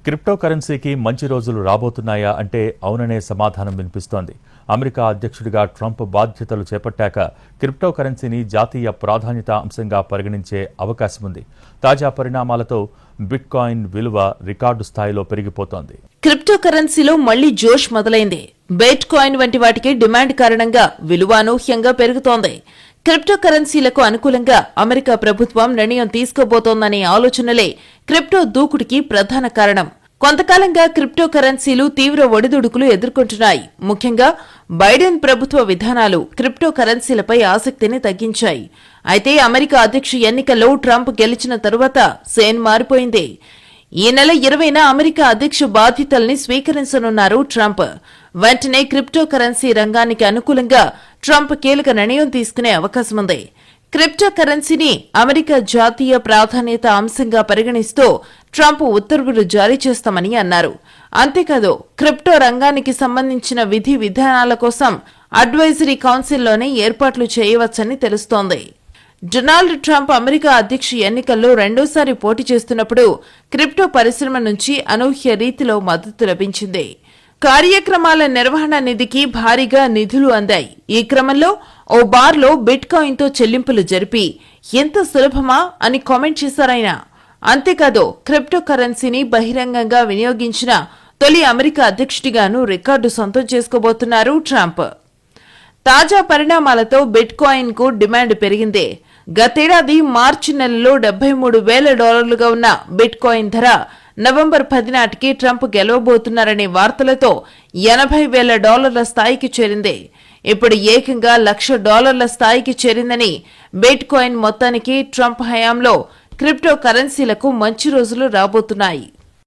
Crypto కరెన్సీకి మంచి రోజులు రాబోతున్నాయా అంటే అవుననే సమాధానం వినిపిస్తోంది. అమెరికా అధ్యక్షుడిగా ట్రంప్ బాధ్యతలు చేపట్టాక క్రిప్టో కరెన్సీని జాతీయ ప్రాధాన్యత అంశంగా పరిగణించే అవకాశం ఉంది. తాజా పరిణామాలతో బిట్కాయిన్ విలువ రికార్డు స్థాయిలో పెరిగిపోతోంది. క్రిప్టో కరెన్సీలో మళ్లీ జోష్ మొదలైంది. బిట్కాయిన్ వంటి వాటికి డిమాండ్ కారణంగా విలువ అనూహ్యంగా పెరుగుతోంది. క్రిప్టో కరెన్సీలకు అనుకూలంగా అమెరికా ప్రభుత్వం నిర్ణయం తీసుకోబోతోందనే ఆలోచనలే క్రిప్టో దూకుడికి ప్రధాన కారణం. కొంతకాలంగా క్రిప్టో కరెన్సీలు తీవ్ర ఒడిదుడుకులు ఎదుర్కొంటున్నాయి. ముఖ్యంగా బైడెన్ ప్రభుత్వ విధానాలు క్రిప్టో కరెన్సీలపై ఆసక్తిని తగ్గించాయి. అయితే అమెరికా అధ్యక్ష ఎన్నికల్లో ట్రంప్ గెలిచిన తరువాత సేన్ మారిపోయింది. ఈ నెల 20న అమెరికా అధ్యక్ష బాధ్యతల్ని స్వీకరించనున్నారు ట్రంప్. వెంటనే క్రిప్టో కరెన్సీ రంగానికి అనుకూలంగా ట్రంప్ కీలక నిర్ణయం తీసుకునే అవకాశముంది. క్రిప్టో కరెన్సీని అమెరికా జాతీయ ప్రాధాన్యత అంశంగా పరిగణిస్తూ ట్రంప్ ఉత్తర్వులు జారీ చేస్తామని అన్నారు. అంతేకాదు క్రిప్టో రంగానికి సంబంధించిన విధి విధానాల కోసం అడ్వైజరీ కౌన్సిల్లోనే ఏర్పాట్లు చేయవచ్చని తెలుస్తోంది. డొనాల్డ్ ట్రంప్ అమెరికా అధ్యక్ష ఎన్నికల్లో రెండోసారి పోటీ చేస్తున్నప్పుడు క్రిప్టో పరిశ్రమ నుంచి అనూహ్య రీతిలో మద్దతు లభించింది. కార్యక్రమాల నిర్వహణ నిధికి భారీగా నిధులు అందాయి. ఈ క్రమంలో ఓ బార్లో బిట్కాయిన్తో చెల్లింపులు జరిపి ఎంత సులభమా అని కామెంట్ చేశారాయన. అంతేకాదు క్రిప్టో కరెన్సీని బహిరంగంగా వినియోగించిన తొలి అమెరికా అధ్యక్షుడిగాను రికార్డు సొంతం చేసుకోబోతున్నారు ట్రంప్. తాజా పరిణామాలతో బిట్కాయిన్ కు డిమాండ్ పెరిగింది. గతేడాది మార్చి నెలలో $73,000 ఉన్న బిట్కాయిన్ ధర నవంబర్ 10 నాటికి ట్రంప్ గెలవబోతున్నారనే వార్తలతో $80,000 స్థాయికి చేరింది. ఇప్పుడు ఏకంగా $1,00,000 స్థాయికి చేరిందని బిట్కాయిన్ మొత్తానికి ట్రంప్ హయాంలో క్రిప్టో కరెన్సీలకు మంచి రోజులు రాబోతున్నాయి.